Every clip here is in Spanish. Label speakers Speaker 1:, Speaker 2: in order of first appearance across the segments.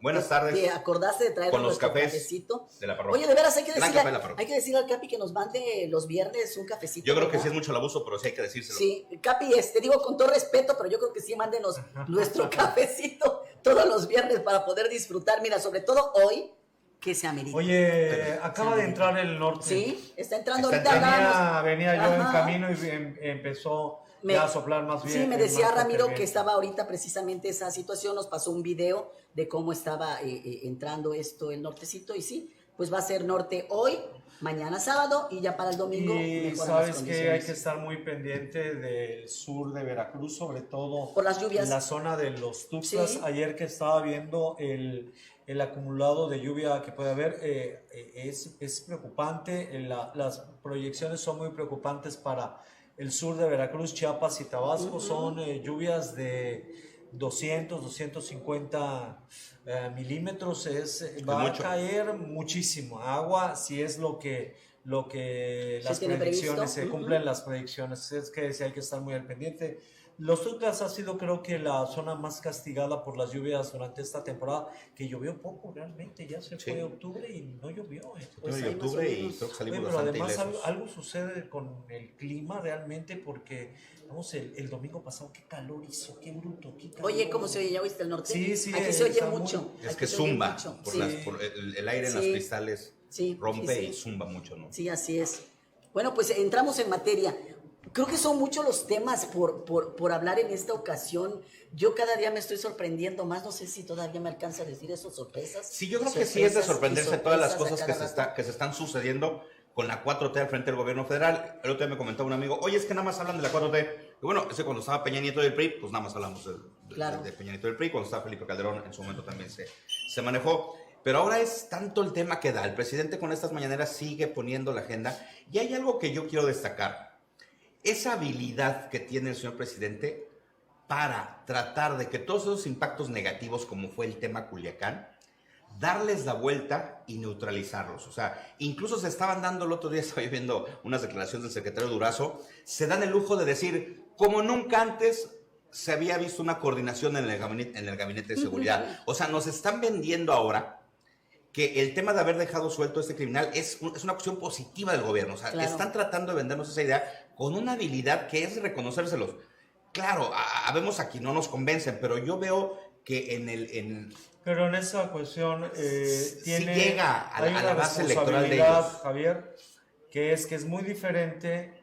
Speaker 1: Buenas tardes.
Speaker 2: Te acordaste de traer
Speaker 1: con los
Speaker 2: nuestro
Speaker 1: cafés
Speaker 2: cafecito
Speaker 1: de la parroquia.
Speaker 2: Oye, de veras, hay que decirle al Capi que nos mande los viernes un cafecito.
Speaker 1: Yo creo
Speaker 2: ¿verdad?
Speaker 1: que sí es mucho el abuso, pero sí hay que decírselo.
Speaker 2: Sí, Capi, te digo con todo respeto, pero yo creo que sí, mándenos nuestro cafecito todos los viernes para poder disfrutar. Mira, sobre todo hoy, que se amerita.
Speaker 3: Oye, acaba de entrar el norte.
Speaker 2: Sí, está entrando ahorita.
Speaker 3: Venía yo en camino y empezó ya a soplar más bien.
Speaker 2: Sí, me decía Ramiro que estaba ahorita precisamente esa situación, nos pasó un video de cómo estaba entrando el nortecito, y sí, pues va a ser norte hoy, mañana sábado, y ya para el domingo.
Speaker 3: Y sabes que hay que estar muy pendiente del sur de Veracruz, sobre todo
Speaker 2: por las lluvias.
Speaker 3: La zona de los Tuxtlas. Sí. Ayer que estaba viendo el acumulado de lluvia que puede haber, es preocupante. Las proyecciones son muy preocupantes para el sur de Veracruz, Chiapas y Tabasco. Son lluvias de 200, 250 milímetros. Va a caer muchísimo agua, si es lo que las predicciones se cumplen. Las predicciones es que sí hay que estar muy al pendiente. Los Tuxtlas ha sido, creo que, la zona más castigada por las lluvias durante esta temporada, que llovió poco realmente. Ya se fue octubre y no llovió.
Speaker 1: Pues octubre y creo que salimos bastante
Speaker 3: además algo sucede con el clima realmente, porque vamos, el domingo pasado qué calor hizo, qué bruto, qué calor.
Speaker 2: Oye, ¿cómo se oye? ¿Ya oíste el norte?
Speaker 3: Sí,
Speaker 2: aquí se oye mucho.
Speaker 1: Es que zumba, por el aire en los cristales rompe y zumba mucho, ¿no?
Speaker 2: Sí, así es. Bueno, pues entramos en materia. Creo que son muchos los temas por hablar en esta ocasión. Yo cada día me estoy sorprendiendo más. No sé si todavía me alcanza a decir eso, sorpresas.
Speaker 1: Sí, yo creo que sí es de sorprenderse todas las cosas que se están sucediendo con la 4T al frente del gobierno federal. El otro día me comentaba un amigo, oye, es que nada más hablan de la 4T. Y bueno, ese cuando estaba Peña Nieto del PRI, pues nada más hablamos de Peña Nieto del PRI. Cuando estaba Felipe Calderón, en su momento también se manejó. Pero ahora es tanto el tema que da. El presidente con estas mañaneras sigue poniendo la agenda. Y hay algo que yo quiero destacar. Esa habilidad que tiene el señor presidente para tratar de que todos esos impactos negativos, como fue el tema Culiacán, darles la vuelta y neutralizarlos. O sea, incluso se estaban dando, el otro día estaba yo viendo unas declaraciones del secretario Durazo, se dan el lujo de decir, como nunca antes se había visto una coordinación en el gabinete de seguridad. O sea, nos están vendiendo ahora que el tema de haber dejado suelto a este criminal es una cuestión positiva del gobierno. O sea, están tratando de vendernos esa idea con una habilidad que es reconocérselos. Claro, habemos a quien no nos convencen, pero yo veo que
Speaker 3: Pero en esa cuestión tiene...
Speaker 1: Si llega a la base electoral de ellos.
Speaker 3: Javier, que es muy diferente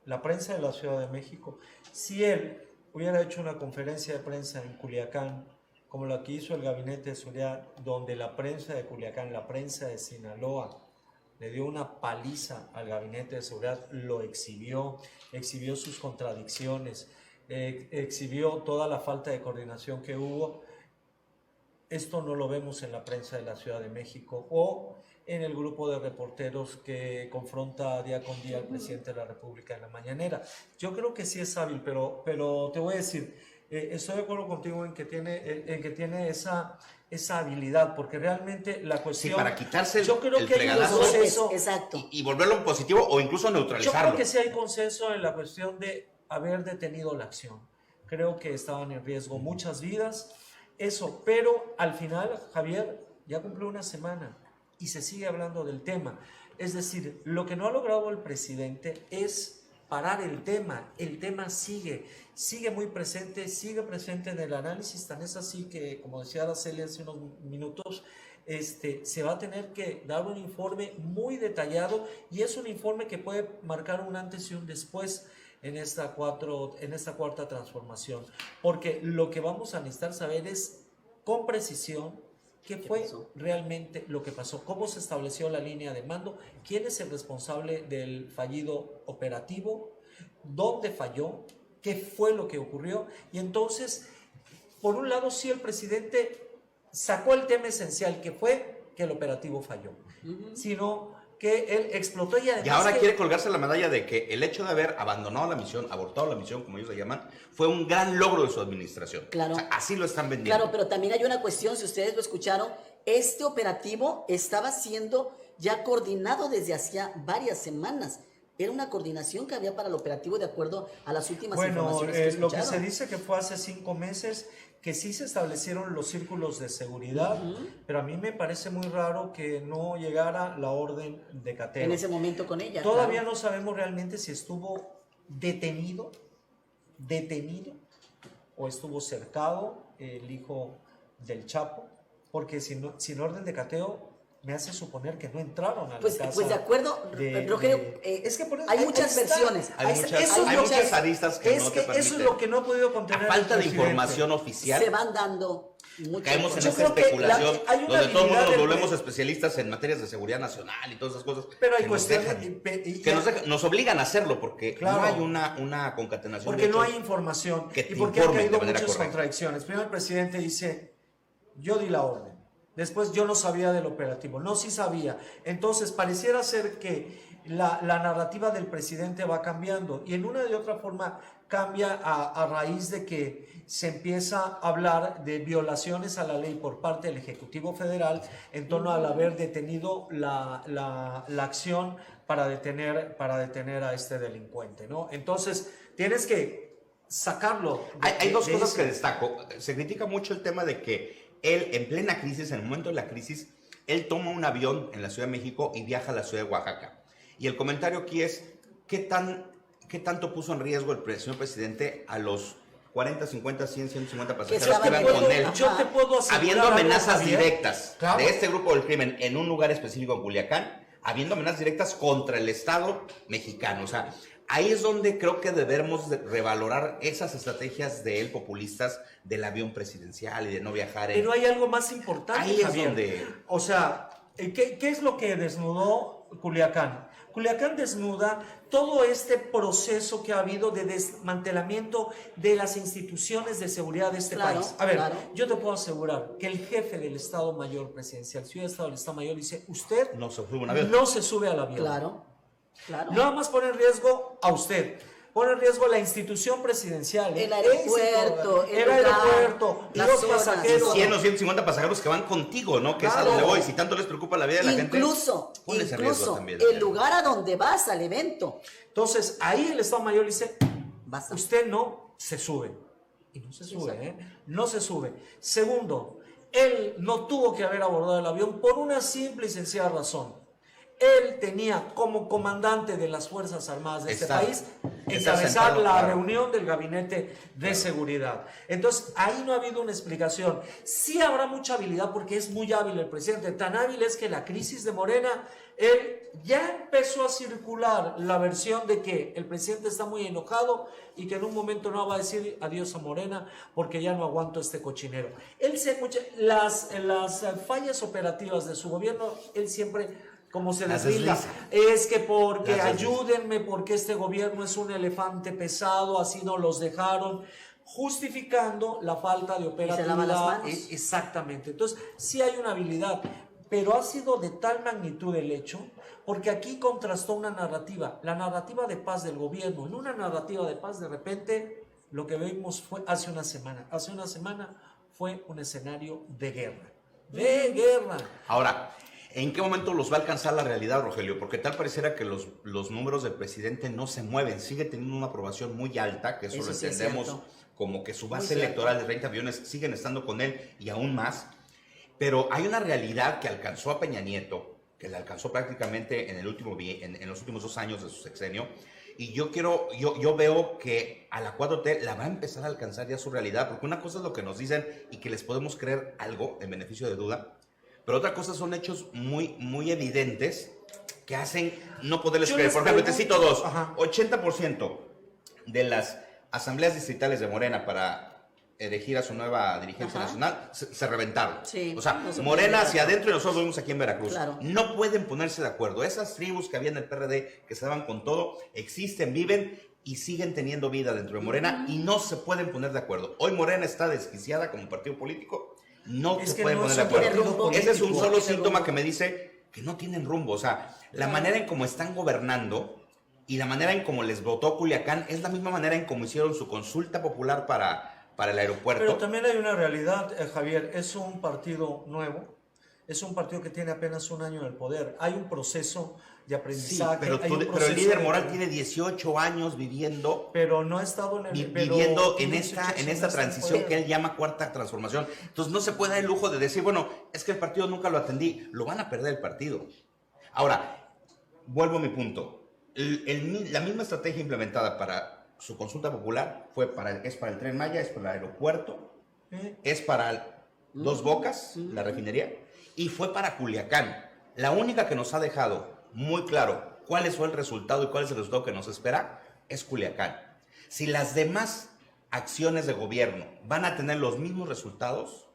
Speaker 3: la prensa de la Ciudad de México. Si él hubiera hecho una conferencia de prensa en Culiacán, como la que hizo el gabinete de seguridad, donde la prensa de Culiacán, la prensa de Sinaloa, le dio una paliza al gabinete de seguridad, lo exhibió sus contradicciones, exhibió toda la falta de coordinación que hubo. Esto no lo vemos en la prensa de la Ciudad de México o en el grupo de reporteros que confronta día con día al presidente de la República en la mañanera. Yo creo que sí es hábil, pero te voy a decir, estoy de acuerdo contigo en que tiene esa habilidad, porque realmente la cuestión...
Speaker 1: Sí, para quitarse
Speaker 3: yo creo
Speaker 1: el
Speaker 3: que
Speaker 1: fregadazo
Speaker 2: y
Speaker 1: volverlo en positivo o incluso neutralizarlo.
Speaker 3: Yo creo que sí hay consenso en la cuestión de haber detenido la acción. Creo que estaban en riesgo muchas vidas, eso, pero al final, Javier, ya cumplió una semana y se sigue hablando del tema. Es decir, lo que no ha logrado el presidente es parar el tema sigue muy presente, sigue presente en el análisis, tan es así que, como decía Araceli hace unos minutos, se va a tener que dar un informe muy detallado, y es un informe que puede marcar un antes y un después en esta cuarta transformación, porque lo que vamos a necesitar saber es con precisión qué fue realmente lo que pasó, cómo se estableció la línea de mando, quién es el responsable del fallido operativo, dónde falló, qué fue lo que ocurrió. Y entonces, por un lado, sí, el presidente sacó el tema esencial, que fue que el operativo falló, sino que él explotó y
Speaker 1: ahora quiere colgarse la medalla de que el hecho de haber abandonado la misión, abortado la misión, como ellos la llaman, fue un gran logro de su administración.
Speaker 2: Claro.
Speaker 1: O sea, así lo están vendiendo.
Speaker 2: Claro, pero también hay una cuestión, si ustedes lo escucharon, este operativo estaba siendo ya coordinado desde hacía varias semanas. Era una coordinación que había para el operativo de acuerdo a las últimas informaciones que
Speaker 3: lo que se dice que fue hace 5 meses, que sí se establecieron los círculos de seguridad, pero a mí me parece muy raro que no llegara la orden de cateo.
Speaker 2: En ese momento con ella.
Speaker 3: Todavía
Speaker 2: claro.
Speaker 3: no sabemos realmente si estuvo detenido o estuvo cercado el hijo del Chapo, porque sin orden de cateo me hace suponer que no entraron a la casa.
Speaker 2: Pues de acuerdo, Rogelio,
Speaker 3: es que
Speaker 2: hay muchas versiones.
Speaker 1: Hay muchas aristas que no te permiten.
Speaker 3: Eso es lo que no ha podido contener.
Speaker 1: A falta
Speaker 3: el
Speaker 1: de
Speaker 3: presidente.
Speaker 1: información oficial,
Speaker 2: Se van dando muchas
Speaker 1: caemos en
Speaker 2: cosas.
Speaker 1: esa especulación
Speaker 3: hay una
Speaker 1: donde todo el mundo
Speaker 3: habilidad
Speaker 1: nos
Speaker 3: del
Speaker 1: volvemos
Speaker 3: pre-
Speaker 1: especialistas en materias de seguridad nacional y todas esas cosas.
Speaker 3: Pero hay
Speaker 1: que
Speaker 3: cuestiones
Speaker 1: nos obligan a hacerlo porque
Speaker 3: Claro.
Speaker 1: no hay una concatenación.
Speaker 3: porque
Speaker 1: de
Speaker 3: no
Speaker 1: hechos
Speaker 3: hay información
Speaker 1: que te
Speaker 3: y porque han
Speaker 1: informen de
Speaker 3: caído
Speaker 1: manera
Speaker 3: muchas
Speaker 1: correcta.
Speaker 3: contradicciones. Primero el presidente dice, yo di la orden. Después yo no sabía del operativo. No, sí sabía. Entonces pareciera ser que la narrativa del presidente va cambiando y en una y otra forma cambia a raíz de que se empieza a hablar de violaciones a la ley por parte del Ejecutivo Federal en torno al haber detenido la acción para detener a este delincuente, ¿no? Entonces tienes que sacarlo.
Speaker 1: Hay dos
Speaker 3: de
Speaker 1: cosas
Speaker 3: ese-
Speaker 1: que destaco. Se critica mucho el tema de que él, en plena crisis, en el momento de la crisis, él toma un avión en la Ciudad de México y viaja a la Ciudad de Oaxaca. Y el comentario aquí es, ¿qué tanto puso en riesgo el señor presidente a los 40, 50, 100, 150 pasajeros que
Speaker 2: estaban
Speaker 1: iban con él?
Speaker 3: Yo te puedo asegurar
Speaker 1: Habiendo
Speaker 3: algo,
Speaker 1: amenazas
Speaker 3: Javier.
Speaker 1: directas
Speaker 3: Claro.
Speaker 1: de este grupo del crimen en un lugar específico en Culiacán, habiendo amenazas directas contra el Estado mexicano. O sea, ahí es donde creo que debemos de revalorar esas estrategias de él populistas del avión presidencial y de no viajar en...
Speaker 3: Pero hay algo más importante,
Speaker 1: Ahí es
Speaker 3: Javier.
Speaker 1: donde-
Speaker 3: O sea, ¿qué es lo que desnudó Culiacán? Culiacán desnuda todo este proceso que ha habido de desmantelamiento de las instituciones de seguridad de este
Speaker 2: Claro,
Speaker 3: país. A ver,
Speaker 2: claro.
Speaker 3: yo te puedo asegurar que el jefe del Estado Mayor Presidencial, ciudad de Estado del Estado Mayor, dice, usted
Speaker 1: No se sube un avión.
Speaker 3: no se sube al avión.
Speaker 2: Claro, claro.
Speaker 3: Nada más pone en riesgo a usted. Pone en riesgo la institución presidencial.
Speaker 2: El aeropuerto,
Speaker 3: el
Speaker 2: el lugar,
Speaker 3: aeropuerto,
Speaker 2: las
Speaker 3: los
Speaker 2: zonas,
Speaker 3: pasajeros.
Speaker 2: todo.
Speaker 1: 100 o 150 pasajeros que van contigo, ¿no? Que es a
Speaker 3: Claro.
Speaker 1: donde voy. Si tanto les preocupa la vida de la gente,
Speaker 2: Incluso
Speaker 1: pones en riesgo también.
Speaker 2: el lugar a donde vas al evento.
Speaker 3: Entonces, ahí el Estado Mayor dice,
Speaker 2: Basta.
Speaker 3: usted no se sube. Y no se sube, ¿eh? No se sube. Segundo, él no tuvo que haber abordado el avión por una simple y sencilla razón. Él tenía como comandante de las Fuerzas Armadas de este país encabezar
Speaker 1: sentado,
Speaker 3: la
Speaker 1: claro.
Speaker 3: reunión del gabinete de seguridad. Entonces, ahí no ha habido una explicación. Sí habrá mucha habilidad porque es muy hábil el presidente. Tan hábil es que la crisis de Morena, él ya empezó a circular la versión de que el presidente está muy enojado y que en un momento no va a decir adiós a Morena porque ya no aguanto este cochinero. Las fallas operativas de su gobierno, él siempre, como se
Speaker 1: Las
Speaker 3: deslinda,
Speaker 1: desliza.
Speaker 3: es que porque
Speaker 1: Las desliza.
Speaker 3: ayúdenme, porque este gobierno es un elefante pesado, así no los dejaron, justificando la falta de
Speaker 2: se lava las
Speaker 3: operatividad.
Speaker 2: manos.
Speaker 3: Exactamente. Entonces, sí hay una habilidad, pero ha sido de tal magnitud el hecho, porque aquí contrastó una narrativa, la narrativa de paz del gobierno. En una narrativa de paz, de repente, lo que vimos fue hace una semana. Hace una semana fue un escenario de guerra. De guerra.
Speaker 1: Ahora, ¿en qué momento los va a alcanzar la realidad, Rogelio? Porque tal pareciera que los números del presidente no se mueven. Sigue teniendo una aprobación muy alta, que eso
Speaker 2: Eso
Speaker 1: lo
Speaker 2: sí es
Speaker 1: entendemos
Speaker 2: cierto.
Speaker 1: como que su
Speaker 2: Muy
Speaker 1: base
Speaker 2: cierto.
Speaker 1: electoral de 30 millones siguen estando con él y aún más. Pero hay una realidad que alcanzó a Peña Nieto, que la alcanzó prácticamente en los últimos 2 años de su sexenio. Y yo veo que a la 4T la va a empezar a alcanzar ya su realidad, porque una cosa es lo que nos dicen y que les podemos creer algo en beneficio de duda, pero otra cosa son hechos muy, muy evidentes que hacen no poderles
Speaker 3: Yo
Speaker 1: creer.
Speaker 3: les
Speaker 1: Por ejemplo, te cito
Speaker 3: pregunto-
Speaker 1: dos.
Speaker 3: Ajá.
Speaker 1: 80% de las asambleas distritales de Morena para elegir a su nueva dirigencia
Speaker 2: Ajá.
Speaker 1: nacional se reventaron.
Speaker 2: Sí,
Speaker 1: O sea,
Speaker 2: no se
Speaker 1: Morena
Speaker 2: puede
Speaker 1: hacia
Speaker 2: ver.
Speaker 1: adentro y nosotros vivimos aquí en Veracruz.
Speaker 2: Claro.
Speaker 1: No pueden ponerse de acuerdo. Esas tribus que había en el PRD, que se daban con todo, existen, viven y siguen teniendo vida dentro de Morena y no se pueden poner de acuerdo. Hoy Morena está desquiciada como partido político. No
Speaker 3: Es
Speaker 1: se
Speaker 3: que
Speaker 1: pueden
Speaker 3: no
Speaker 1: poner
Speaker 3: es
Speaker 1: de
Speaker 3: un
Speaker 1: acuerdo.
Speaker 2: partido político.
Speaker 1: Ese es un
Speaker 2: No
Speaker 1: solo
Speaker 2: tiene
Speaker 1: síntoma
Speaker 2: rumbo.
Speaker 1: que me dice que no tienen rumbo. O sea, la manera en cómo están gobernando y la manera en cómo les votó Culiacán es la misma manera en cómo hicieron su consulta popular para el aeropuerto.
Speaker 3: Pero también hay una realidad, Javier, es un partido nuevo, Es un partido que tiene apenas un año en el poder. Hay un proceso de
Speaker 1: Sí,
Speaker 3: aprendizaje.
Speaker 1: pero,
Speaker 3: hay un
Speaker 1: pero el
Speaker 3: proceso
Speaker 1: líder
Speaker 3: de-
Speaker 1: moral tiene 18 años viviendo
Speaker 3: Pero no ha estado en el... pero
Speaker 1: viviendo en
Speaker 3: tiene
Speaker 1: esta
Speaker 3: 18 años en
Speaker 1: transición
Speaker 3: poder.
Speaker 1: que él llama cuarta transformación. Entonces no se puede dar el lujo de decir, bueno, es que el partido nunca lo atendí. Lo van a perder el partido. Ahora, vuelvo a mi punto. La misma estrategia implementada para su consulta popular es para el Tren Maya, es para el aeropuerto, es para Dos Bocas, la refinería, y fue para Culiacán. La única que nos ha dejado muy claro cuál es el resultado y cuál es el resultado que nos espera es Culiacán. Si las demás acciones de gobierno van a tener los mismos resultados,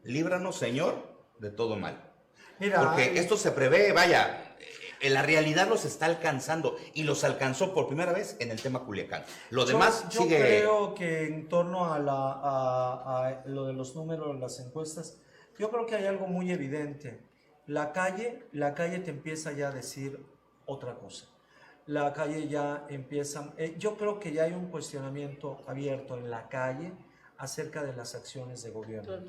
Speaker 1: líbranos, Señor, de todo mal.
Speaker 3: Mira,
Speaker 1: Porque esto se prevé, vaya, en la realidad los está alcanzando y los alcanzó por primera vez en el tema Culiacán. Lo demás
Speaker 3: yo
Speaker 1: sigue...
Speaker 3: creo que en torno a lo de los números, las encuestas, yo creo que hay algo muy evidente. La calle te empieza ya a decir otra cosa. La calle ya empieza... yo creo que ya hay un cuestionamiento abierto en la calle acerca de las acciones de gobierno.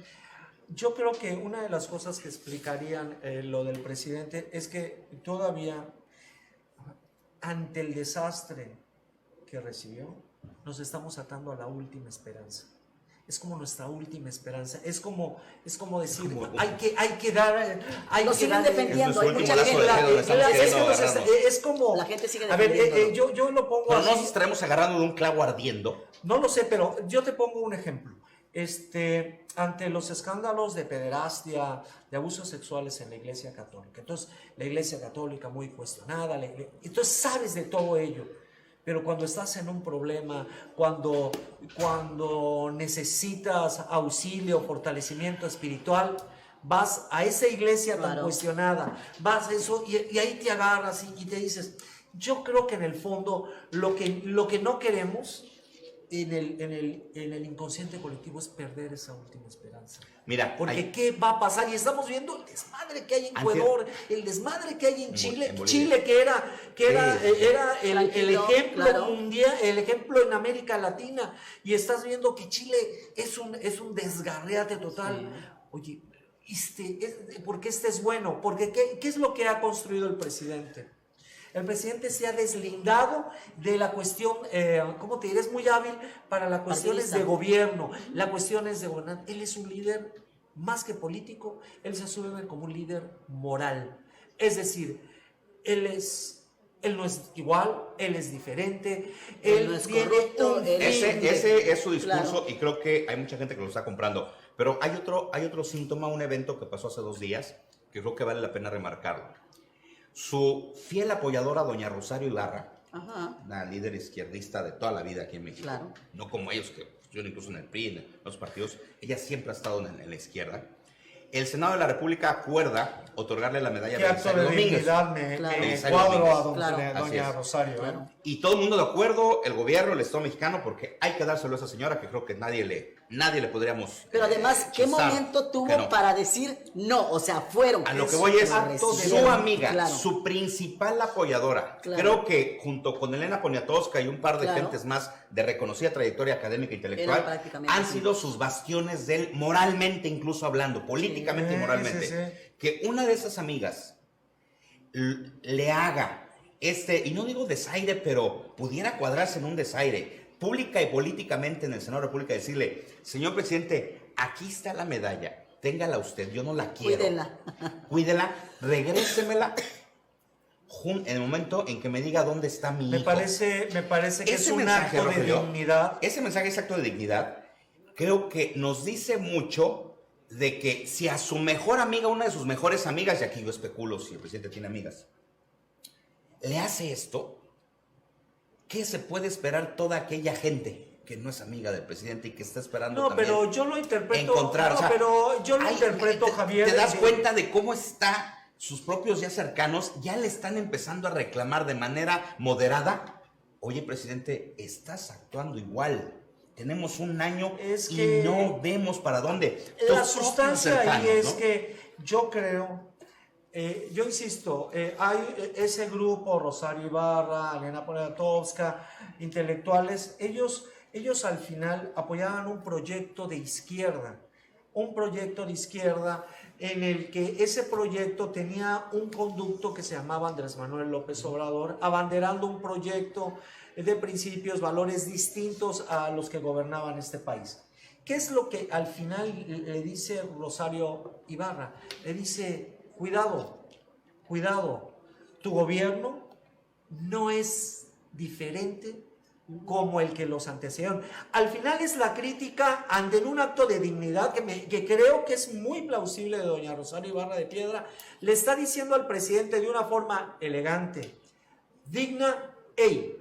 Speaker 3: Yo creo que una de las cosas que explicarían lo del presidente es que todavía, ante el desastre que recibió, nos estamos atando a la última esperanza. Es como nuestra última esperanza. Es como decir, hay que dar...
Speaker 2: Lo siguen defendiendo, hay mucha gente.
Speaker 3: Es como...
Speaker 2: La gente sigue
Speaker 3: A ver,
Speaker 2: defendiéndolo.
Speaker 3: yo lo pongo
Speaker 1: Pero no
Speaker 3: así.
Speaker 1: nos estaremos agarrando de un clavo ardiendo.
Speaker 3: No lo sé, pero yo te pongo un ejemplo. Ante los escándalos de pederastia, de abusos sexuales en la Iglesia Católica, entonces la Iglesia Católica muy cuestionada, entonces sabes de todo ello, pero cuando estás en un problema, cuando necesitas auxilio, fortalecimiento espiritual, vas a esa iglesia tan cuestionada, vas a eso y ahí te agarras y te dices, yo creo que en el fondo lo que no queremos en el inconsciente colectivo es perder esa última esperanza.
Speaker 1: Mira,
Speaker 3: porque ¿qué va a pasar? Y estamos viendo el desmadre que hay en Ecuador, el desmadre que hay en Chile, Chile que era el ejemplo mundial, el ejemplo en América Latina, y estás viendo que Chile es un desgarreate total. Sí. Oye, ¿por qué es bueno? Porque ¿qué es lo que ha construido el presidente? El presidente se ha deslindado de la cuestión, ¿cómo te diré? Es muy hábil para las cuestiones de gobierno, las cuestiones de gobernanza. Él es un líder más que político, él se asume como un líder moral. Es decir, él no es igual, él es diferente, él no es corrupto.
Speaker 1: Ese es su discurso, claro. Y creo que hay mucha gente que lo está comprando. Pero hay otro síntoma, un evento que pasó hace 2 días, que creo que vale la pena remarcarlo. Su fiel apoyadora, doña Rosario Ibarra, una líder izquierdista de toda la vida aquí en México, claro. No como ellos, que estuvieron incluso en el PRI, en los partidos, ella siempre ha estado en la izquierda. El Senado de la República acuerda otorgarle la medalla de Belisario Domínguez.
Speaker 3: Me cuadro a doña Rosario. Claro.
Speaker 1: Y todo el mundo de acuerdo, el gobierno, el Estado mexicano, porque hay que dárselo a esa señora que creo que nadie le podríamos...
Speaker 2: Pero además, ¿qué momento tuvo para decir no? O sea, fueron...
Speaker 1: A lo que voy es su amiga, su principal apoyadora. Claro. Creo que junto con Elena Poniatowska y un par de gentes más de reconocida trayectoria académica e intelectual, han sido sus bastiones de él, moralmente incluso hablando, políticamente y moralmente. Sí. Que una de esas amigas le haga y no digo desaire, pero pudiera cuadrarse en un desaire, pública y políticamente en el Senado de la República, decirle, señor presidente, aquí está la medalla, téngala usted, yo no la quiero. Cuídela, regrésemela en el momento en que me diga dónde está mi hijo.
Speaker 3: Me parece que ese es un acto de dignidad.
Speaker 1: Ese mensaje es acto de dignidad. Creo que nos dice mucho de que si a su mejor amiga, una de sus mejores amigas, y aquí yo especulo si el presidente tiene amigas, le hace esto, ¿qué se puede esperar toda aquella gente que no es amiga del presidente y que está esperando también
Speaker 3: pero yo lo interpreto,
Speaker 1: encontrar?
Speaker 3: Javier.
Speaker 1: ¿Te das cuenta de cómo está sus propios ya cercanos? Ya le están empezando a reclamar de manera moderada. Oye, presidente, estás actuando igual. Tenemos un año y no vemos para dónde.
Speaker 3: La sustancia ahí es, ¿no? Que yo creo... yo insisto, hay ese grupo, Rosario Ibarra, Elena Poniatowska, intelectuales, ellos al final apoyaban un proyecto de izquierda en el que ese proyecto tenía un conducto que se llamaba Andrés Manuel López Obrador, abanderando un proyecto de principios, valores distintos a los que gobernaban este país. ¿Qué es lo que al final le dice Rosario Ibarra? Le dice, cuidado, tu gobierno no es diferente como el que los antecedieron. Al final es la crítica ante un acto de dignidad que creo que es muy plausible de doña Rosario Ibarra de Piedra. Le está diciendo al presidente de una forma elegante, digna, hey,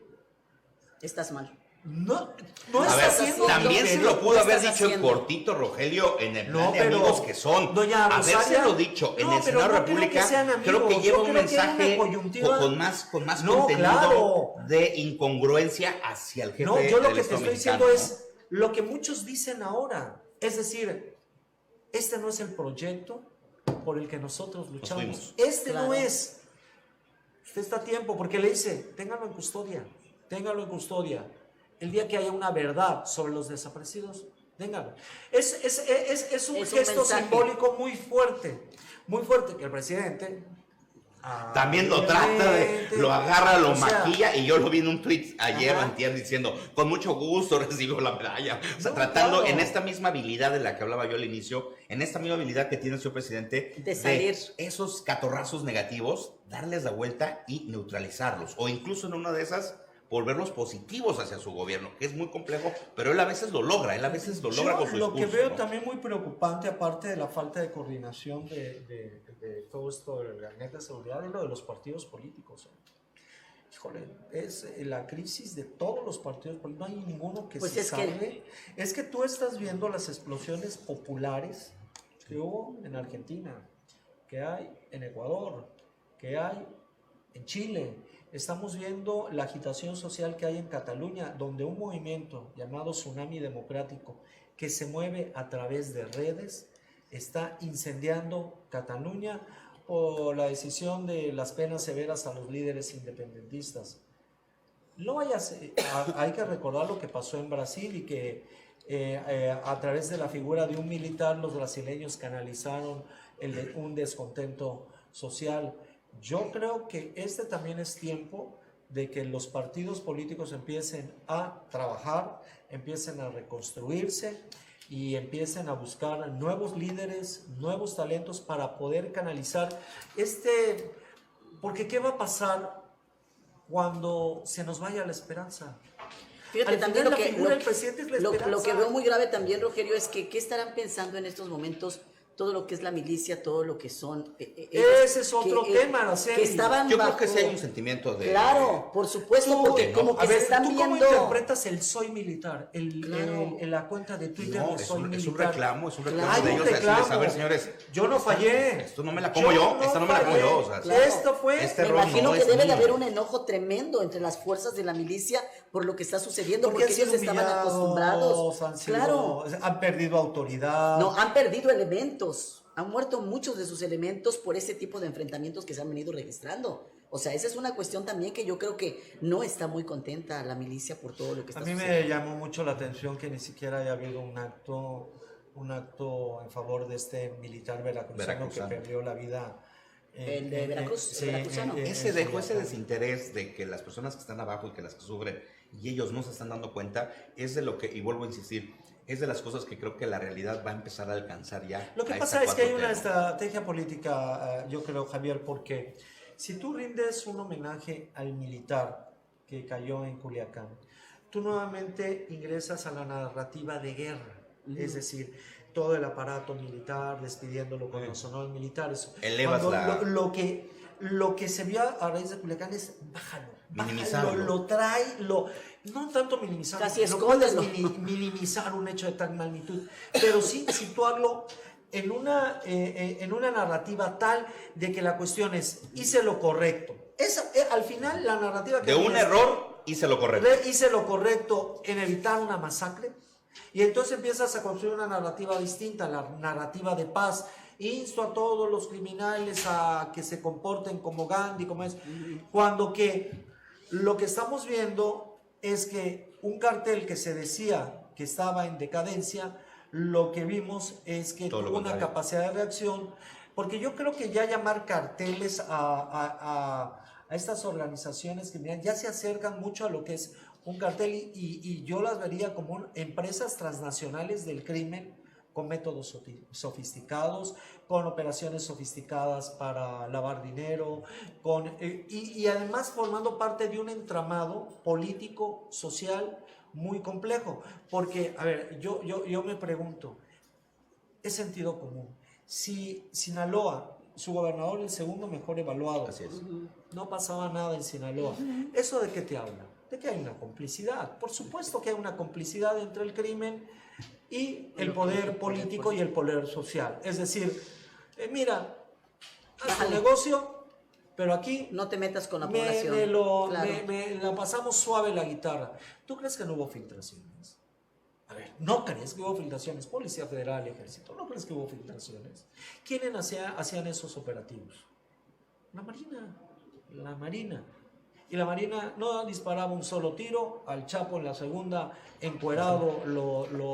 Speaker 2: estás mal.
Speaker 3: no
Speaker 1: A
Speaker 3: está
Speaker 1: ver,
Speaker 3: haciendo
Speaker 1: también
Speaker 3: lo
Speaker 1: se
Speaker 3: que-
Speaker 1: lo pudo haber
Speaker 2: estás
Speaker 1: dicho en
Speaker 2: haciendo.
Speaker 1: cortito, Rogelio, en el plan
Speaker 3: No,
Speaker 1: de
Speaker 3: pero,
Speaker 1: amigos que son.
Speaker 3: doña Rosario,
Speaker 1: Habérselo dicho en
Speaker 3: no,
Speaker 1: el
Speaker 3: pero
Speaker 1: Senado de la
Speaker 3: no creo que
Speaker 1: República,
Speaker 3: sean
Speaker 1: creo que
Speaker 3: amigos,
Speaker 1: lleva
Speaker 3: yo
Speaker 1: un
Speaker 3: creo que hay
Speaker 1: mensaje
Speaker 3: una coyuntiva.
Speaker 1: con más
Speaker 3: No,
Speaker 1: contenido
Speaker 3: claro.
Speaker 1: de incongruencia hacia el jefe
Speaker 3: No, yo lo
Speaker 1: del
Speaker 3: que te
Speaker 1: Estado
Speaker 3: estoy
Speaker 1: mexicano,
Speaker 3: diciendo
Speaker 1: ¿no?
Speaker 3: es lo que muchos dicen ahora. Es decir, este no es el proyecto por el que nosotros luchamos.
Speaker 1: fuimos.
Speaker 3: Este
Speaker 2: Claro.
Speaker 3: no es. Usted está a tiempo, porque le dice, téngalo en custodia, téngalo en custodia. El día que haya una verdad sobre los desaparecidos, téngalo. Es un
Speaker 2: Es un
Speaker 3: gesto
Speaker 2: mensaje.
Speaker 3: simbólico muy fuerte que el presidente...
Speaker 1: También lo trata de, lo agarra, lo
Speaker 3: O sea,
Speaker 1: maquilla, y yo lo vi en un tweet ayer,
Speaker 2: Ajá.
Speaker 1: antier, diciendo, con mucho gusto recibo la medalla. O sea,
Speaker 3: No,
Speaker 1: tratando
Speaker 3: claro.
Speaker 1: en esta misma habilidad de la que hablaba yo al inicio, en esta misma habilidad que tiene el señor presidente,
Speaker 2: De salir.
Speaker 1: esos catorrazos negativos, darles la vuelta y neutralizarlos. O incluso en una de esas, volverlos positivos hacia su gobierno, que es muy complejo, pero él a veces lo logra,
Speaker 3: Yo
Speaker 1: con su
Speaker 3: lo que
Speaker 1: discurso,
Speaker 3: veo
Speaker 1: ¿no?
Speaker 3: también muy preocupante, aparte de la falta de coordinación de todo esto del gabinete de seguridad, es lo de los partidos políticos. Híjole, es la crisis de todos los partidos políticos, no hay ninguno que
Speaker 2: Pues
Speaker 3: se
Speaker 2: es que-
Speaker 3: salve. Es que tú estás viendo las explosiones populares que hubo en Argentina, que hay en Ecuador, que hay en Chile. Estamos viendo la agitación social que hay en Cataluña, donde un movimiento llamado Tsunami Democrático, que se mueve a través de redes, está incendiando Cataluña por la decisión de las penas severas a los líderes independentistas. No hay que recordar lo que pasó en Brasil y que a través de la figura de un militar los brasileños canalizaron un descontento social. Yo creo que este también es tiempo de que los partidos políticos empiecen a trabajar, empiecen a reconstruirse y empiecen a buscar nuevos líderes, nuevos talentos para poder canalizar porque ¿qué va a pasar cuando se nos vaya la esperanza?
Speaker 2: Fíjate,
Speaker 3: Al
Speaker 2: también
Speaker 3: final,
Speaker 2: lo
Speaker 3: la
Speaker 2: que,
Speaker 3: figura
Speaker 2: lo,
Speaker 3: del presidente es la
Speaker 2: lo
Speaker 3: esperanza.
Speaker 2: que veo muy grave también, Rogelio, es que ¿qué estarán pensando en estos momentos todo lo que es la milicia, todo lo que son...
Speaker 3: Ese es otro tema,
Speaker 2: que
Speaker 3: Araceli.
Speaker 2: estaban
Speaker 1: Yo creo
Speaker 2: bajo...
Speaker 1: que sí hay un sentimiento de...
Speaker 2: Claro, por supuesto,
Speaker 3: Tú,
Speaker 2: porque como que
Speaker 3: a ver,
Speaker 2: se están
Speaker 3: ¿tú cómo
Speaker 2: viendo...
Speaker 3: interpretas el soy militar?
Speaker 2: Claro.
Speaker 3: En la cuenta de Twitter
Speaker 1: No,
Speaker 3: de
Speaker 1: es
Speaker 3: soy
Speaker 1: un
Speaker 3: militar.
Speaker 1: reclamo
Speaker 2: Claro.
Speaker 1: de
Speaker 3: Hay
Speaker 1: ellos.
Speaker 3: un
Speaker 1: Decirles, a
Speaker 3: reclamo.
Speaker 1: ver, señores,
Speaker 3: Yo no fallé.
Speaker 1: esto no me la como yo, esta no me la como yo, o sea,
Speaker 2: Claro.
Speaker 3: Esto fue...
Speaker 1: Este
Speaker 2: Me
Speaker 1: error
Speaker 2: imagino
Speaker 1: no
Speaker 2: que
Speaker 1: es
Speaker 2: debe de
Speaker 1: mío.
Speaker 2: haber un enojo tremendo entre las fuerzas de la milicia por lo que está sucediendo,
Speaker 3: porque
Speaker 2: porque ellos estaban acostumbrados.
Speaker 3: Claro. Han perdido autoridad.
Speaker 2: No, han perdido elementos, han muerto muchos de sus elementos por ese tipo de enfrentamientos que se han venido registrando. O sea, esa es una cuestión también que yo creo que no está muy contenta la milicia por todo lo que está
Speaker 3: A mí
Speaker 2: sucediendo.
Speaker 3: me llamó mucho la atención que ni siquiera haya habido un acto en favor de este militar veracruzano que perdió la vida.
Speaker 2: El de Veracruz, el veracruzano.
Speaker 1: Ese dejó ese desinterés de que las personas que están abajo y que las que sufren y ellos no se están dando cuenta, es de lo que, y vuelvo a insistir, es de las cosas que creo que la realidad va a empezar a alcanzar ya.
Speaker 3: Lo que
Speaker 1: a
Speaker 3: pasa
Speaker 1: esta
Speaker 3: es que hay
Speaker 1: 4T,
Speaker 3: una
Speaker 1: ¿no?
Speaker 3: estrategia política, yo creo, Javier, porque si tú rindes un homenaje al militar que cayó en Culiacán, tú nuevamente ingresas a la narrativa de guerra, es decir, todo el aparato militar, despidiéndolo con los honores militares.
Speaker 1: Elevas
Speaker 3: Cuando lo que se vio a raíz de Culiacán es bájalo,
Speaker 1: Minimizarlo.
Speaker 3: lo trae, no tanto minimizarlo,
Speaker 2: Casi
Speaker 3: no puedes
Speaker 2: escóndelo.
Speaker 3: minimizar un hecho de tal magnitud, pero sí situarlo en una narrativa tal de que la cuestión es, hice lo correcto. Al final la narrativa que
Speaker 1: De un
Speaker 3: tienes,
Speaker 1: error hice lo correcto.
Speaker 3: hice lo correcto en evitar una masacre, y entonces empiezas a construir una narrativa distinta, la narrativa de paz. Insto a todos los criminales a que se comporten como Gandhi, como es, cuando que lo que estamos viendo es que un cartel que se decía que estaba en decadencia, lo que vimos es que
Speaker 1: Todo lo
Speaker 3: tuvo una
Speaker 1: contrario.
Speaker 3: capacidad de reacción, porque yo creo que ya llamar carteles a estas organizaciones criminales ya se acercan mucho a lo que es un cartel y yo las vería como empresas transnacionales del crimen con métodos sofisticados, con operaciones sofisticadas para lavar dinero, y además formando parte de un entramado político, social, muy complejo. Porque, a ver, yo me pregunto, es sentido común. Si Sinaloa, su gobernador, el segundo mejor evaluado,
Speaker 1: Así es.
Speaker 3: no pasaba nada en Sinaloa, ¿eso de qué te habla? De que hay una complicidad. Por supuesto que hay una complicidad entre el crimen y el poder político y el poder social. Es decir, mira, haz tu
Speaker 2: Bájale.
Speaker 3: negocio, pero aquí
Speaker 2: No te metas con la
Speaker 3: me
Speaker 2: población. Claro.
Speaker 3: la pasamos suave la guitarra. ¿Tú crees que no hubo filtraciones? A ver, ¿no crees que hubo filtraciones? Policía Federal, Ejército, ¿no crees que hubo filtraciones? ¿Quiénes hacían esos operativos? La Marina. La Marina. Y la Marina no disparaba un solo tiro, al Chapo en la segunda, encuerado,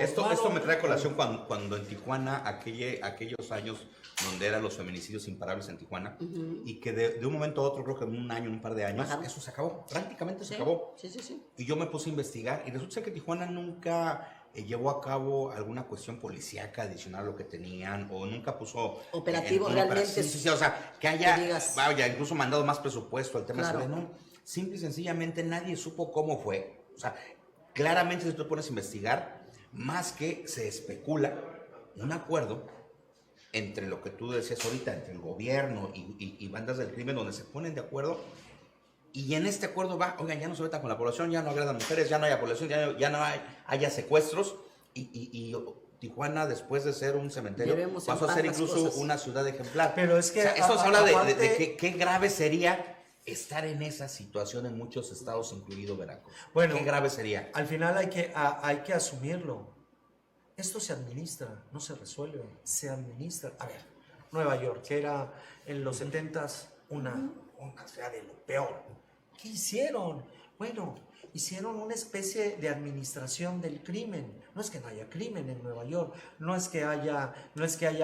Speaker 1: Esto me trae a colación cuando en Tijuana, aquellos años donde eran los feminicidios imparables en Tijuana, y que de un momento a otro, creo que en un año, un par de años,
Speaker 2: Bajaron.
Speaker 1: eso se acabó, prácticamente se
Speaker 2: Sí,
Speaker 1: acabó.
Speaker 2: sí.
Speaker 1: Y yo me puse a investigar y resulta ser que Tijuana nunca llevó a cabo alguna cuestión policíaca adicional a lo que tenían, o nunca puso
Speaker 2: Operativo
Speaker 1: una
Speaker 2: realmente.
Speaker 1: sí, o sea, que
Speaker 2: que
Speaker 1: haya,
Speaker 2: digas.
Speaker 1: vaya, incluso mandado más presupuesto al tema de
Speaker 2: Claro.
Speaker 1: seguridad. No, simple y sencillamente nadie supo cómo fue. O sea, claramente si tú te pones a investigar, más que se especula un acuerdo entre lo que tú decías ahorita, entre el gobierno y bandas del crimen, donde se ponen de acuerdo. Y en este acuerdo va, oigan, ya no se metan con la población, ya no agradan mujeres, ya no haya población, ya no haya secuestros. Y Tijuana, después de ser un cementerio,
Speaker 2: Debemos
Speaker 1: pasó a
Speaker 2: en
Speaker 1: ser
Speaker 2: paz las
Speaker 1: incluso
Speaker 2: cosas.
Speaker 1: una ciudad ejemplar.
Speaker 3: Pero es que
Speaker 1: o sea, esto se habla de
Speaker 3: aparte-
Speaker 1: qué grave sería estar en esa situación en muchos estados, incluido Veracruz.
Speaker 3: Bueno,
Speaker 1: qué grave sería.
Speaker 3: Al final hay que asumirlo. Esto se administra, no se resuelve, se administra. A ver, Nueva York, que era en los 70s una ciudad de lo peor. ¿Qué hicieron? Bueno, hicieron una especie de administración del crimen. No es que no haya crimen en Nueva York, no es que haya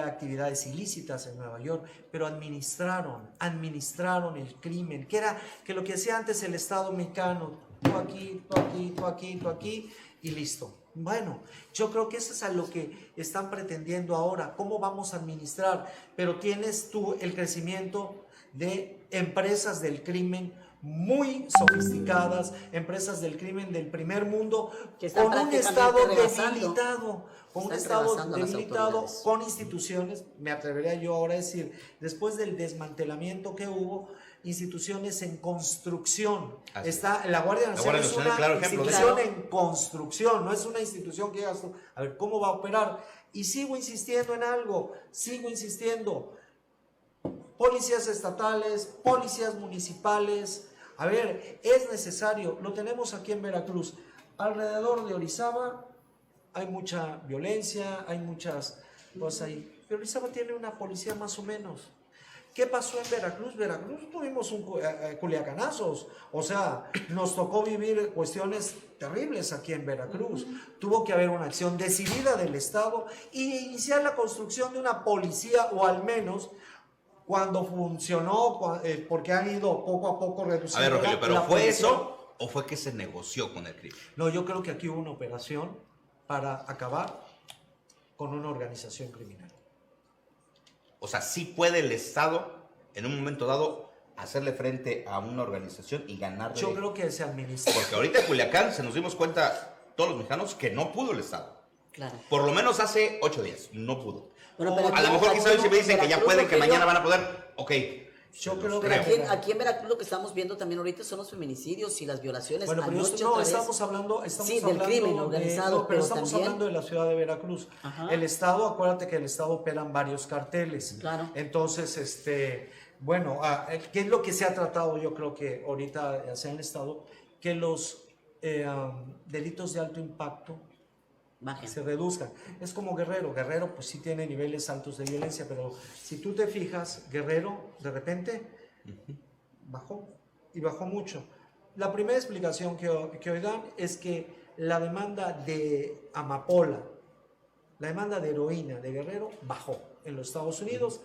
Speaker 3: actividades ilícitas en Nueva York, pero administraron el crimen, que lo que hacía antes el Estado mexicano, tú aquí, tú aquí, tú aquí, tú aquí, y listo. Bueno, yo creo que eso es a lo que están pretendiendo ahora. ¿Cómo vamos a administrar? Pero tienes tú el crecimiento de empresas del crimen muy sofisticadas, empresas del crimen del primer mundo,
Speaker 2: Que están
Speaker 3: con un
Speaker 2: prácticamente
Speaker 3: Estado
Speaker 2: rebasando.
Speaker 3: debilitado, con un
Speaker 2: Están
Speaker 3: Estado
Speaker 2: rebasando a las
Speaker 3: debilitado,
Speaker 2: autoridades.
Speaker 3: con instituciones, me atrevería yo ahora a decir, después del desmantelamiento que hubo, instituciones en construcción.
Speaker 1: Así
Speaker 3: Está la Guardia Nacional, es
Speaker 1: Nacional,
Speaker 3: una
Speaker 1: claro ejemplo de
Speaker 3: institución
Speaker 2: eso.
Speaker 3: en construcción, no es una institución que digas tú, a ver cómo va a operar. Y sigo insistiendo en algo, sigo insistiendo. Policías estatales, policías municipales. A ver, es necesario, lo tenemos aquí en Veracruz. Alrededor de Orizaba hay mucha violencia, hay muchas cosas ahí. Pero Orizaba tiene una policía más o menos. ¿Qué pasó en Veracruz? Veracruz tuvimos culiacanazos. O sea, nos tocó vivir cuestiones terribles aquí en Veracruz. Tuvo que haber una acción decidida del Estado y iniciar la construcción de una policía, o al menos cuando funcionó, porque han ido poco a poco
Speaker 1: A
Speaker 3: reduciendo.
Speaker 1: ver, Rogelio, ¿pero
Speaker 3: la
Speaker 1: fue
Speaker 3: policía.
Speaker 1: eso o fue que se negoció con el crimen?
Speaker 3: No, yo creo que aquí hubo una operación para acabar con una organización criminal.
Speaker 1: O sea, sí puede el Estado, en un momento dado, hacerle frente a una organización y ganarle.
Speaker 3: Yo creo que se administra.
Speaker 1: Porque ahorita en Culiacán se nos dimos cuenta, todos los mexicanos, que no pudo el Estado.
Speaker 2: Claro.
Speaker 1: Por lo menos hace 8 días, no pudo.
Speaker 2: Bueno, pero
Speaker 1: A lo mejor quizá hoy si me dicen que ya
Speaker 2: Veracruz,
Speaker 1: pueden, que
Speaker 2: Rogelio,
Speaker 1: mañana van a poder, ok.
Speaker 3: Yo
Speaker 1: se
Speaker 3: creo
Speaker 1: los
Speaker 3: que
Speaker 2: Aquí en Veracruz lo que estamos viendo también ahorita son los feminicidios y las violaciones.
Speaker 3: Bueno, pero
Speaker 2: Anoche
Speaker 3: no,
Speaker 2: otra vez.
Speaker 3: estamos hablando
Speaker 2: Sí, del crimen organizado,
Speaker 3: pero
Speaker 2: pero
Speaker 3: estamos
Speaker 2: también-
Speaker 3: hablando de la ciudad de Veracruz.
Speaker 2: Ajá.
Speaker 3: El Estado, acuérdate que el Estado operan varios carteles.
Speaker 2: Claro.
Speaker 3: Entonces, bueno, ¿qué es lo que se ha tratado? Yo creo que ahorita hacia el Estado, que los delitos de alto impacto
Speaker 2: Bajen.
Speaker 3: se reduzcan. Es como Guerrero. Guerrero pues sí tiene niveles altos de violencia, pero si tú te fijas, Guerrero de repente bajó y bajó mucho. La primera explicación que hoy dan es que la demanda de amapola La demanda de heroína de Guerrero bajó en los Estados Unidos.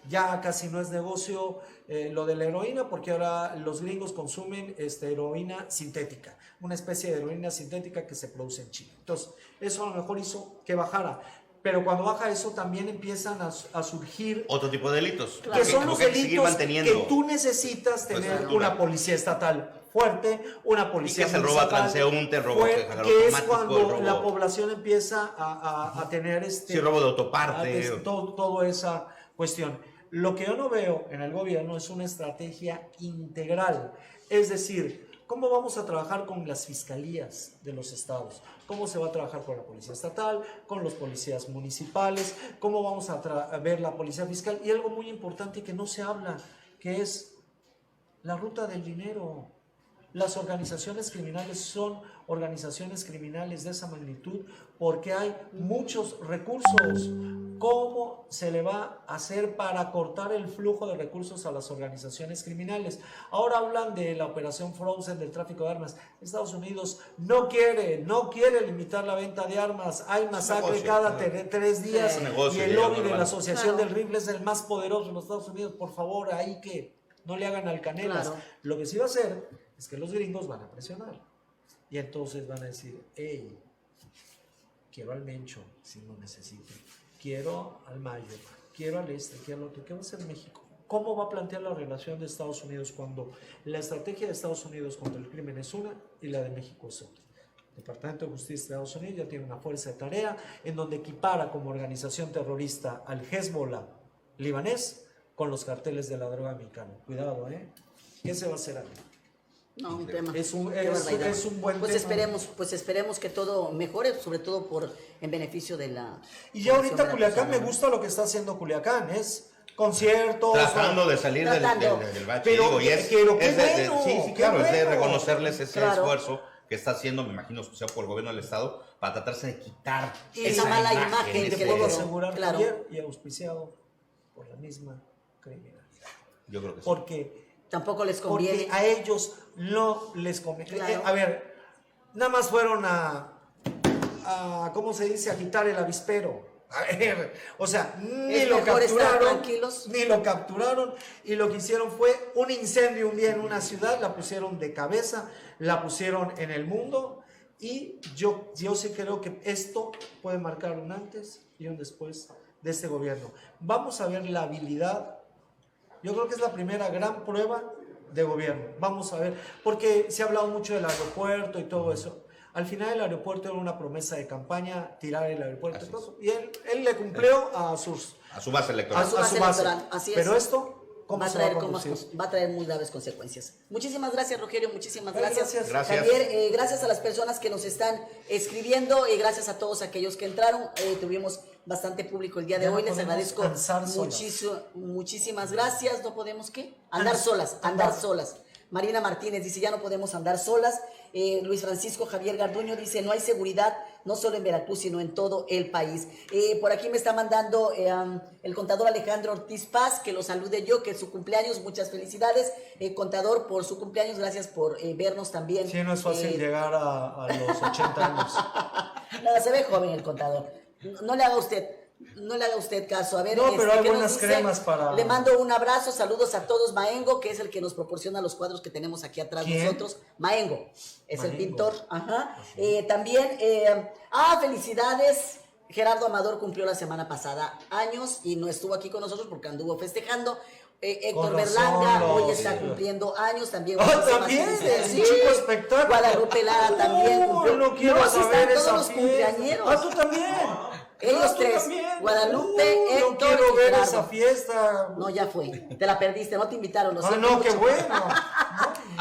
Speaker 3: Ya casi no es negocio lo de la heroína, porque ahora los gringos consumen heroína sintética, una especie de heroína sintética que se produce en Chile. Entonces, eso a lo mejor hizo que bajara. Pero cuando baja eso, también empiezan a surgir
Speaker 1: otro tipo de delitos.
Speaker 3: que son los delitos que tú necesitas
Speaker 1: Pues,
Speaker 3: tener una policía estatal fuerte, una policía
Speaker 1: y que es el robo a transeúnte, robo
Speaker 3: que es cuando la población empieza a tener
Speaker 1: sí, robo de autoparte.
Speaker 3: Toda esa cuestión. Lo que yo no veo en el gobierno es una estrategia integral. Es decir, ¿cómo vamos a trabajar con las fiscalías de los estados? ¿Cómo se va a trabajar con la policía estatal, con los policías municipales? ¿Cómo vamos a ver la policía fiscal? Y algo muy importante que no se habla, que es la ruta del dinero. Las organizaciones criminales son organizaciones criminales de esa magnitud porque hay muchos recursos. ¿Cómo se le va a hacer para cortar el flujo de recursos a las organizaciones criminales? Ahora hablan de la operación Frozen, del tráfico de armas. Estados Unidos no quiere limitar la venta de armas. Hay masacre cada 3 días y el lobby de la Asociación del Rifle es el más poderoso en los Estados Unidos. Por favor, ahí que no le hagan alcanelas. Lo que sí va a hacer es que los gringos van a presionar. Y entonces van a decir, hey, quiero al Mencho si lo necesito. Quiero al Mayo, quiero al quiero al otro. ¿Qué va a hacer México? ¿Cómo va a plantear la relación de Estados Unidos cuando la estrategia de Estados Unidos contra el crimen es una y la de México es otra? El Departamento de Justicia de Estados Unidos ya tiene una fuerza de tarea en donde equipara como organización terrorista al Hezbollah libanés con los carteles de la droga mexicana. Cuidado, ¿qué se va a hacer ahí?
Speaker 2: No, un tema.
Speaker 3: Es un buen
Speaker 2: pues
Speaker 3: tema.
Speaker 2: Esperemos que todo mejore, sobre todo en beneficio de la...
Speaker 3: Y ya ahorita Culiacán, me gusta lo que está haciendo Culiacán, es conciertos.
Speaker 1: Tratando de salir del bache.
Speaker 3: Pero
Speaker 1: sí, claro, es de reconocerles ese esfuerzo que está haciendo, me imagino, especial por el gobierno del estado, para tratarse de quitar
Speaker 2: esa mala imagen
Speaker 3: que puedo asegurar,
Speaker 2: claro.
Speaker 3: Javier, y auspiciado por la misma criminalidad.
Speaker 1: Yo creo que sí.
Speaker 3: Porque
Speaker 2: tampoco les conviene.
Speaker 3: Porque a ellos no les conviene.
Speaker 2: Claro.
Speaker 3: A ver, nada más fueron ¿cómo se dice? A quitar el avispero. A ver, o sea, ni lo capturaron, y lo que hicieron fue un incendio un día en una ciudad, la pusieron de cabeza, la pusieron en el mundo, y yo sí creo que esto puede marcar un antes y un después de este gobierno. Vamos a ver la habilidad. Yo creo que es la primera gran prueba de gobierno. Vamos a ver, porque se ha hablado mucho del aeropuerto y todo eso. Al final el aeropuerto era una promesa de campaña, tirar el aeropuerto y todo. Y él le cumplió a su
Speaker 1: base electoral.
Speaker 2: A su base electoral, así es.
Speaker 3: Pero esto, ¿cómo
Speaker 2: va a traer muy graves consecuencias. Muchísimas gracias, Rogelio, muchísimas gracias. Javier, gracias a las personas que nos están escribiendo, gracias a todos aquellos que entraron. Tuvimos bastante público el día de hoy, les agradezco muchísimas gracias. No podemos, andar solas. Marina Martínez dice, ya no podemos andar solas. Luis Francisco Javier Garduño dice, no hay seguridad, no solo en Veracruz, sino en todo el país. Por aquí me está mandando el contador Alejandro Ortiz Paz, que lo salude yo, que es su cumpleaños, muchas felicidades. Contador, por su cumpleaños, gracias por vernos también.
Speaker 3: Sí, no es fácil llegar a los 80 años.
Speaker 2: Nada, se ve joven el contador. No le haga usted caso. A ver,
Speaker 3: no, pero hay buenas cremas para...
Speaker 2: Le mando un abrazo, saludos a todos. Maengo, que es el que nos proporciona los cuadros que tenemos aquí atrás.
Speaker 3: ¿Quién?
Speaker 2: Nosotros. Maengo, es el pintor. Ajá. También, felicidades. Gerardo Amador cumplió la semana pasada años y no estuvo aquí con nosotros porque anduvo festejando. Héctor Berlanga hoy está cumpliendo años también.
Speaker 3: También,
Speaker 2: sí.
Speaker 3: Chico espectáculo.
Speaker 2: Guadalupe Lara también cumplió.
Speaker 3: No quiero saber
Speaker 2: todos
Speaker 3: esa
Speaker 2: los cumpleañeros.
Speaker 3: Tú también.
Speaker 2: Ellos tres,
Speaker 3: también.
Speaker 2: Guadalupe, Héctor
Speaker 3: no quiero
Speaker 2: y
Speaker 3: ver
Speaker 2: Gerardo.
Speaker 3: esa fiesta.
Speaker 2: No, ya fue. Te la perdiste, no te invitaron. Lo siento
Speaker 3: No, qué
Speaker 2: mucho.
Speaker 3: bueno.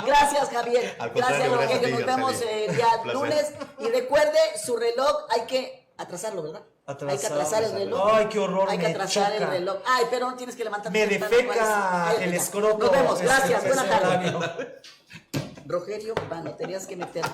Speaker 2: Gracias, Javier. Gracias, Rogelio. Nos vemos el día lunes. Y recuerde, su reloj hay que atrasarlo, ¿verdad? Hay que atrasar el reloj.
Speaker 3: Ay, qué horror.
Speaker 2: Hay que atrasar el reloj. Ay, pero no tienes que levantar.
Speaker 3: Me defeca el escroto.
Speaker 2: Nos vemos. Gracias. Buenas tardes. Rogelio, bueno, tenías que meter.